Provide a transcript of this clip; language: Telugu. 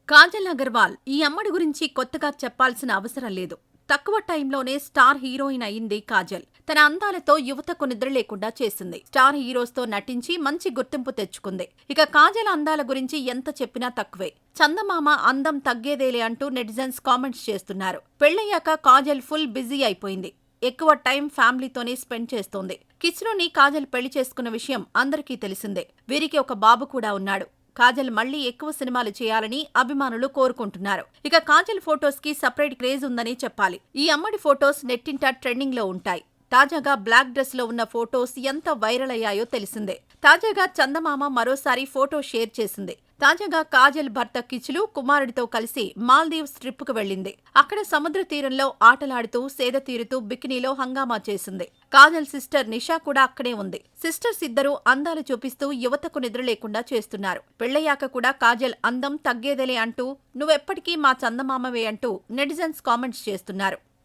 కాజల్ అగర్వాల్ ఈ అమ్మడి గురించి కొత్తగా చెప్పాల్సిన అవసరం లేదు. తక్కువ టైంలోనే స్టార్ హీరోయిన్ అయింది కాజల్. తన అందాలతో యువతకు నిద్ర లేకుండా చేసింది. స్టార్ హీరోస్తో నటించి మంచి గుర్తింపు తెచ్చుకుంది. ఇక కాజల్ అందాల గురించి ఎంత చెప్పినా తక్కువే. చందమామ అందం తగ్గేదేలే అంటూ నెటిజన్స్ కామెంట్స్ చేస్తున్నారు. పెళ్లయ్యాక కాజల్ ఫుల్ బిజీ అయిపోయింది. ఎక్కువ టైం ఫ్యామిలీతోనే స్పెండ్ చేస్తోంది. కిచ్రోని కాజల్ పెళ్లి చేసుకున్న విషయం అందరికీ తెలిసిందే. వీరికి ఒక బాబు కూడా ఉన్నాడు. కాజల్ మళ్లీ ఎక్కువ సినిమాలు చేయాలని అభిమానులు కోరుకుంటున్నారు. ఇక కాజల్ ఫొటోస్ కి సపరేట్ క్రేజ్ ఉందని చెప్పాలి. ఈ అమ్మడి ఫొటోస్ నెట్టింట ట్రెండింగ్ లో ఉంటాయి. తాజాగా బ్లాక్ డ్రెస్ లో ఉన్న ఫొటోస్ ఎంత వైరల్ అయ్యాయో తెలిసిందే. తాజాగా చందమామ మరోసారి ఫోటో షేర్ చేసింది. తాజాగా కాజల్ భర్త కిచ్లు కుమారుడితో కలిసి మాల్దీవ్స్ ట్రిప్ కు వెళ్లింది. అక్కడ సముద్ర తీరంలో ఆటలాడుతూ సేద తీరుతూ బికినీలో హంగామా చేసింది. కాజల్ సిస్టర్ నిషా కూడా అక్కడే ఉంది. సిస్టర్స్ ఇద్దరూ అందాలు చూపిస్తూ యువతకు నిద్ర లేకుండా చేస్తున్నారు. పెళ్లయ్యాక కూడా కాజల్ అందం తగ్గేదేలే అంటూ నువ్వెప్పటికీ మా చందమామవే అంటూ నెటిజన్స్ కామెంట్స్ చేస్తున్నారు.